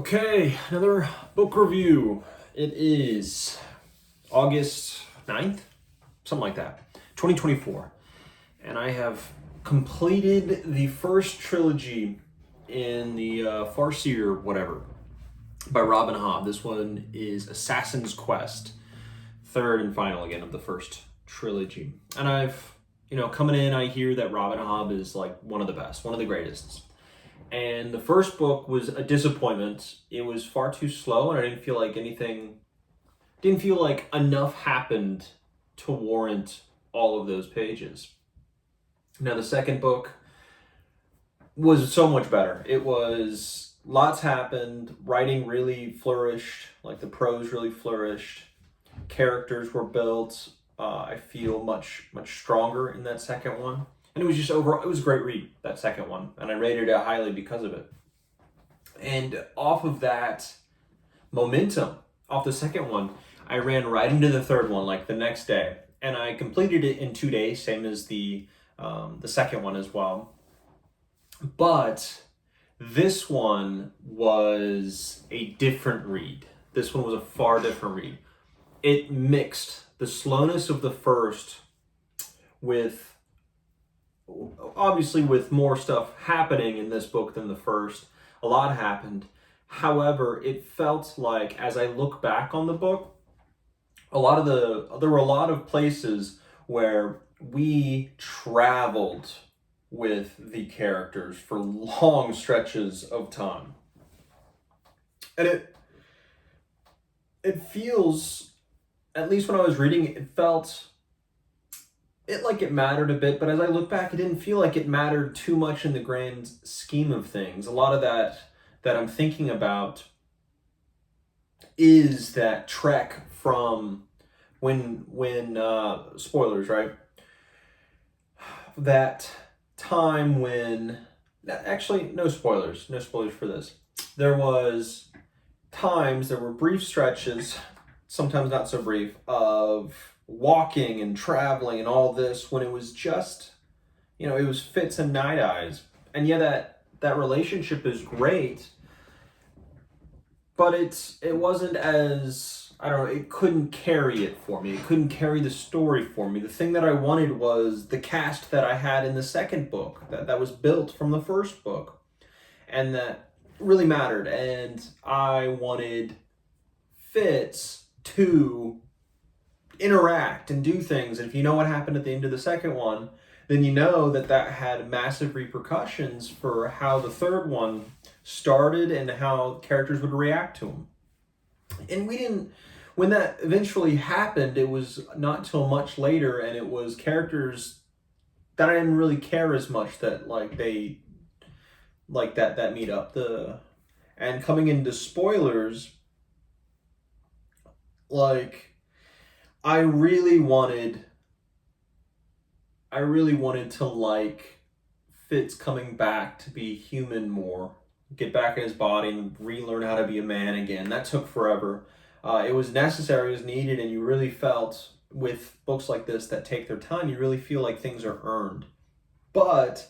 Okay, another book review. It is August 9th, something like that, 2024. And I have completed the first trilogy in the Farseer whatever by Rob and Hobb. This one is Assassin's Quest, third and final again of the first trilogy. And coming in, I hear that Rob and Hobb is like one of the best, one of the greatest. And the first book was a disappointment. It was far too slow, and I didn't feel like enough happened to warrant all of those pages. Now, the second book was so much better. It was, lots happened, writing really flourished, like the prose really flourished, characters were built. I feel much stronger in that second one. And it was just overall, it was a great read, that second one. And I rated it highly because of it. And off of that momentum, off the second one, I ran right into the third one, like the next day. And I completed it in 2 days, same as the second one as well. But this one was a different read. This one was a far different read. It mixed the slowness of the first with, obviously with more stuff happening in this book than the first. A lot happened. However, it felt like, as I look back on the book, there were a lot of places where we traveled with the characters for long stretches of time. And it feels, at least when I was reading it, it felt like it mattered a bit, but as I look back, it didn't feel like it mattered too much in the grand scheme of things. A lot of that I'm thinking about is that trek from when spoilers, right? That time when, actually, no spoilers for this. There were brief stretches, sometimes not so brief, of walking and traveling and all this when it was just, it was Fitz and Night Eyes. And yeah, that relationship is great, but it wasn't as, I don't know, it couldn't carry it for me. It couldn't carry the story for me. The thing that I wanted was the cast that I had in the second book, that was built from the first book, and that really mattered. And I wanted Fitz to interact and do things. And if you know what happened at the end of the second one, then you know that had massive repercussions for how the third one started and how characters would react to him. And when that eventually happened, it was not till much later, and it was characters that I didn't really care as much that that meet up. And coming into spoilers, I really wanted to like Fitz coming back to be human more, get back in his body and relearn how to be a man again. That took forever. It was necessary, it was needed, and you really felt with books like this that take their time, you really feel like things are earned. But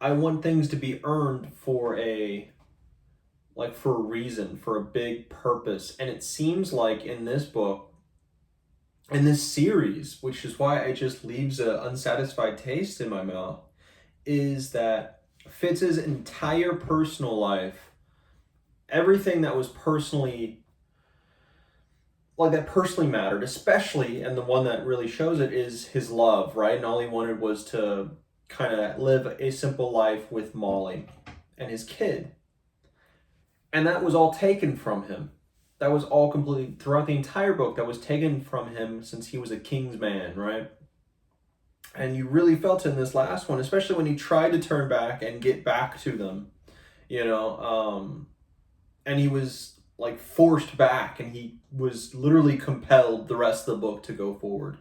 I want things to be earned for a reason, for a big purpose. And it seems like in this book, in this series, which is why it just leaves an unsatisfied taste in my mouth, is that Fitz's entire personal life, everything that was personally mattered, especially, and the one that really shows it is his love, right? And all he wanted was to kind of live a simple life with Molly and his kid. And that was all taken from him. That was all completely, throughout the entire book, that was taken from him since he was a king's man, right? And you really felt it in this last one, especially when he tried to turn back and get back to them, and he was forced back, and he was literally compelled the rest of the book to go forward.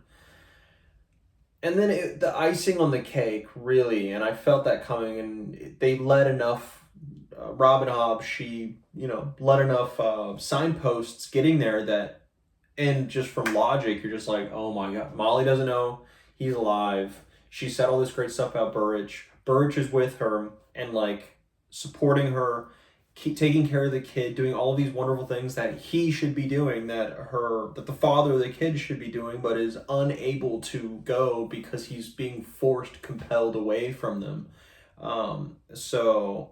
And then the icing on the cake, really, and I felt that coming, and they let enough, Rob and Hobb, let enough signposts getting there that, and just from logic, you're just like, oh my God, Molly doesn't know he's alive. She said all this great stuff about Burrich. Burrich is with her and supporting her keep taking care of the kid, doing all of these wonderful things that he should be doing, that the father of the kid should be doing, but is unable to go because he's being compelled away from them. So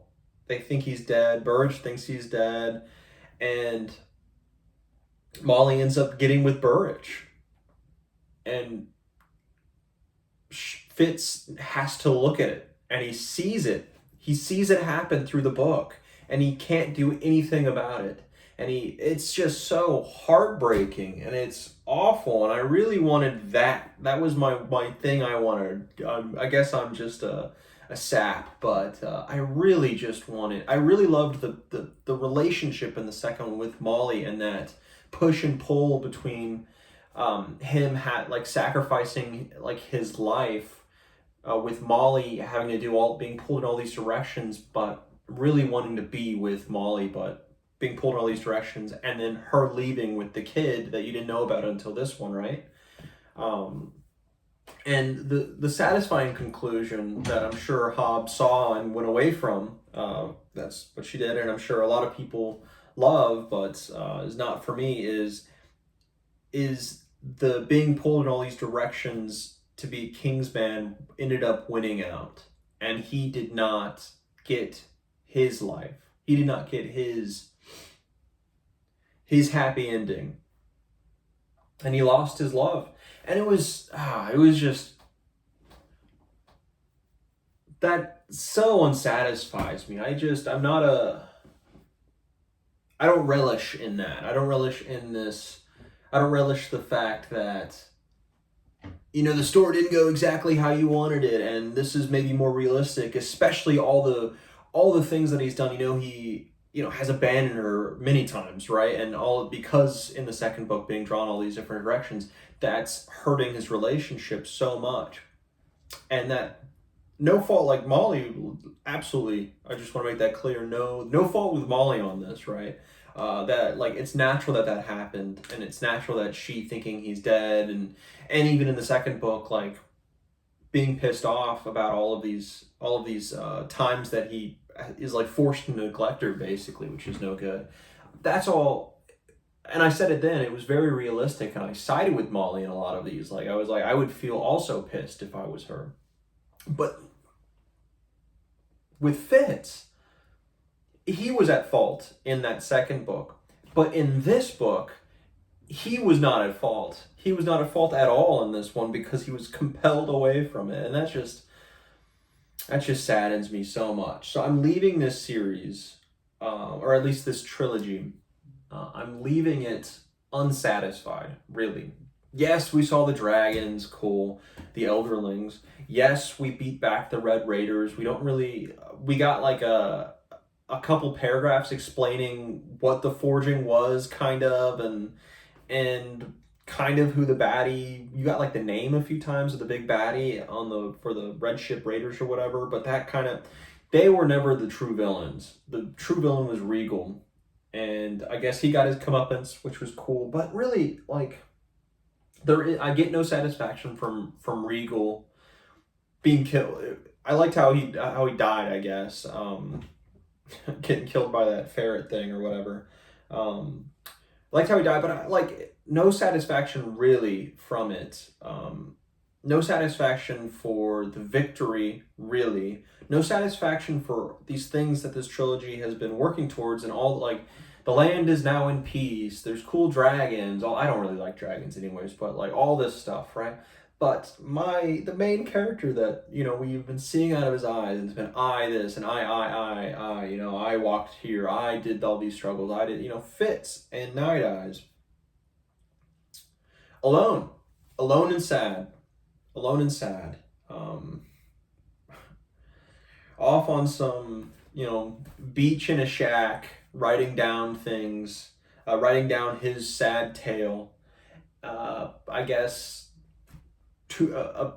they think he's dead. Burge thinks he's dead, and Molly ends up getting with Burridge, and Fitz has to look at it, and he sees it. He sees it happen through the book, and he can't do anything about it. And it's just so heartbreaking, and it's awful. And I really wanted that. That was my thing I wanted. I guess I'm just a sap, but I really just wanted. I really loved the relationship in the second one with Molly, and that push and pull between him sacrificing his life, with Molly having to do being pulled in all these directions, but really wanting to be with Molly, but being pulled in all these directions, and then her leaving with the kid that you didn't know about until this one, right? And the satisfying conclusion that I'm sure Hobb saw and went away from, that's what she did, and I'm sure a lot of people love, but is not for me, is the being pulled in all these directions to be Kingsman ended up winning out, and he did not get his life. He did not get his happy ending, and he lost his love. And it was just, that so unsatisfies me. I don't relish in that. I don't relish in this. I don't relish the fact that, the story didn't go exactly how you wanted it, and this is maybe more realistic, especially all the things that he's done. He has abandoned her many times, right? And all because in the second book being drawn all these different directions, that's hurting his relationship so much. And that, no fault, like Molly, absolutely, I just want to make that clear, no fault with Molly on this, right? That it's natural that happened, and it's natural that she thinking he's dead, and even in the second book, being pissed off about all of these times that he is forced to neglect her, basically, which is no good. That's all. And I said it then, it was very realistic, and I sided with Molly in a lot of these. I would feel also pissed if I was her. But with Fitz, he was at fault in that second book. But in this book, he was not at fault. He was not at fault at all in this one, because he was compelled away from it. And that just saddens me so much. So I'm leaving this series, or at least this trilogy, I'm leaving it unsatisfied, really. Yes, we saw the dragons, cool. The elderlings. Yes, we beat back the Red Raiders. We got a couple paragraphs explaining what the forging was, kind of, and kind of who the baddie. You got the name a few times of the big baddie for the Red Ship Raiders or whatever, but they were never the true villains. The true villain was Regal, and I guess he got his comeuppance, which was cool. But really, I get no satisfaction from Regal being killed. I liked how he died, I guess. Getting killed by that ferret thing or whatever. Liked how he died, but no satisfaction really from it. No satisfaction for the victory, really. No satisfaction for these things that this trilogy has been working towards, and all the land is now in peace. There's cool dragons. I don't really like dragons anyways, but all this stuff, right? But the main character that, we've been seeing out of his eyes, and it's been I this, and I walked here, I did all these struggles, I did, Fitz and Night Eyes. Alone and sad. Off on some, beach in a shack, writing down things, writing down his sad tale. I guess,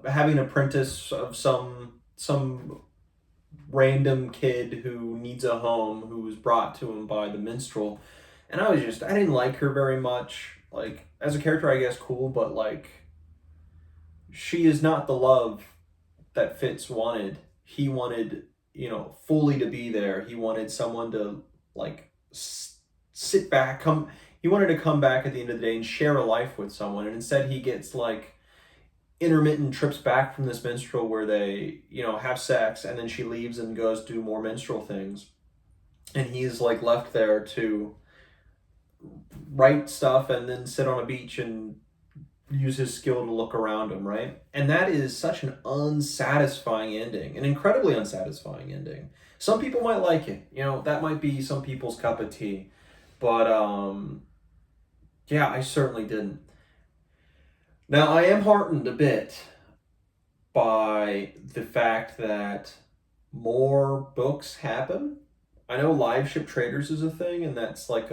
having an apprentice of some random kid who needs a home, who was brought to him by the minstrel, and I didn't like her very much. As a character, I guess cool, but she is not the love that Fitz wanted. He wanted, fully to be there. He wanted someone to like sit back, he wanted to come back at the end of the day and share a life with someone, and instead he gets like intermittent trips back from this minstrel where they, have sex, and then she leaves and goes do more minstrel things, and he's like left there to write stuff and then sit on a beach and use his skill to look around him, right? And that is such an unsatisfying ending, an incredibly unsatisfying ending. Some people might like it, that might be some people's cup of tea, but yeah, I certainly didn't. Now, I am heartened a bit by the fact that more books happen. I know Live Ship Traders is a thing, and that's like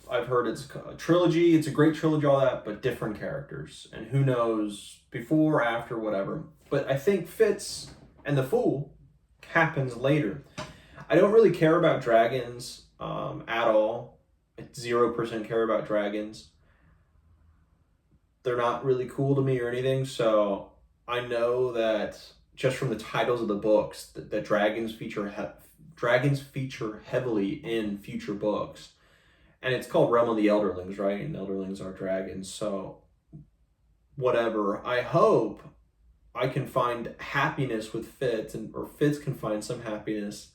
I've heard it's a trilogy, it's a great trilogy, all that, but different characters. And who knows, before, after, whatever. But I think Fitz and the Fool happens later. I don't really care about dragons at all. 0% care about dragons. They're not really cool to me or anything, so I know that just from the titles of the books that dragons feature heavily in future books. And it's called Realm of the Elderlings, right? And Elderlings are dragons, so whatever. I hope I can find happiness with Fitz, or Fitz can find some happiness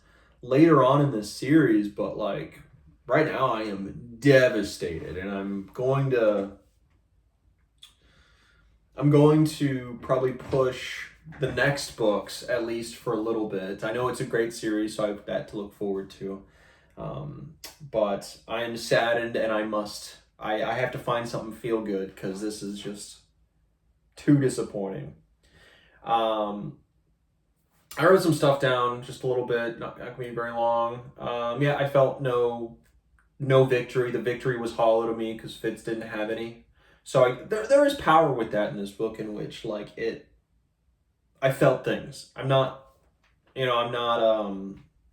later on in this series, but like right now I am devastated, and I'm going to probably push the next books at least for a little bit. I know it's a great series, so I have that to look forward to. But I am saddened, and I have to find something feel good, because this is just too disappointing. I wrote some stuff down, just a little bit, not going to be very long. Yeah, I felt no victory. The victory was hollow to me because Fitz didn't have any. So there is power with that in this book, in which I felt things. It's not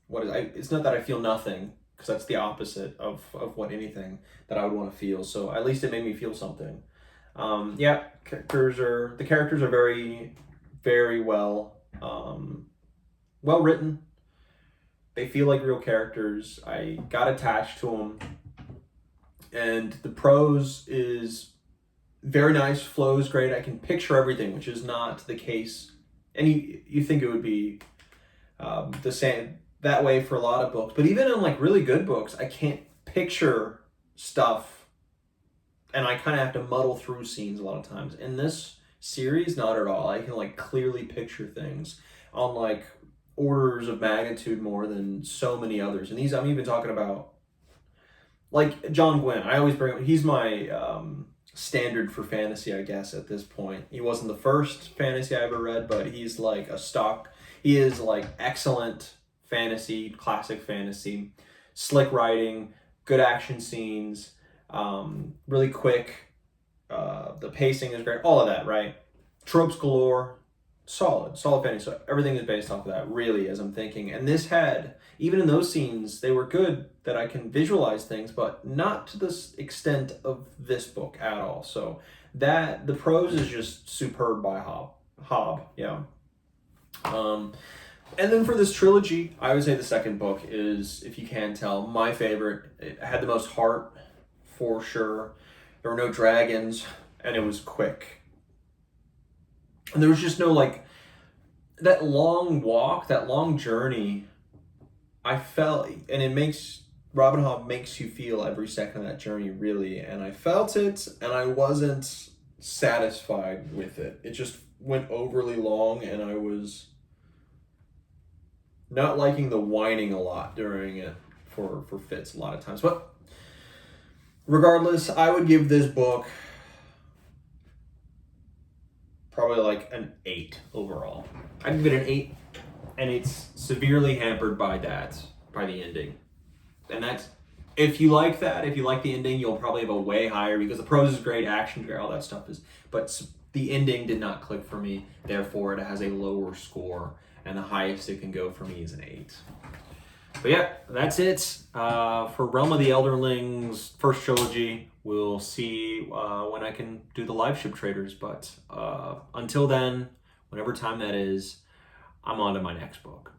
that I feel nothing, because that's the opposite of what anything that I would want to feel. So at least it made me feel something. Yeah, the characters are very, very well written. They feel like real characters. I got attached to them, and the prose is very nice, flows great. I can picture everything, which is not the case. And you think it would be the same that way for a lot of books. But even in really good books, I can't picture stuff, and I kind of have to muddle through scenes a lot of times. In this series, not at all. I can clearly picture things on orders of magnitude more than so many others. And these, I'm even talking about John Gwynne. I always bring, he's my standard for fantasy, I guess, at this point. He wasn't the first fantasy I ever read, but he's he is excellent fantasy, classic fantasy, slick writing, good action scenes, really quick, the pacing is great, all of that, right? Tropes galore, solid fantasy. So everything is based off of that, really, as I'm thinking. And this had, even in those scenes, they were good that I can visualize things, but not to the extent of this book at all. So that, the prose is just superb by Hobb, yeah. And then for this trilogy, I would say the second book is, if you can tell, my favorite. It had the most heart, for sure. There were no dragons, and it was quick. And there was just no, that long walk, that long journey, I felt, and Robin Hobb makes you feel every second of that journey, really. And I felt it, and I wasn't satisfied with it. It just went overly long, and I was not liking the whining a lot during it for Fitz a lot of times. But regardless, I would give this book probably an 8 overall. I'd give it an 8, and it's severely hampered by the ending. And that's, if you like that, if you like the ending, you'll probably have a way higher, because the prose is great, action great, all that stuff is, but the ending did not click for me, therefore it has a lower score, and the highest it can go for me is an 8. But yeah, that's it for Realm of the Elderlings first trilogy. We'll see when I can do the Live Ship Traders, but until then, whatever time that is, I'm on to my next book.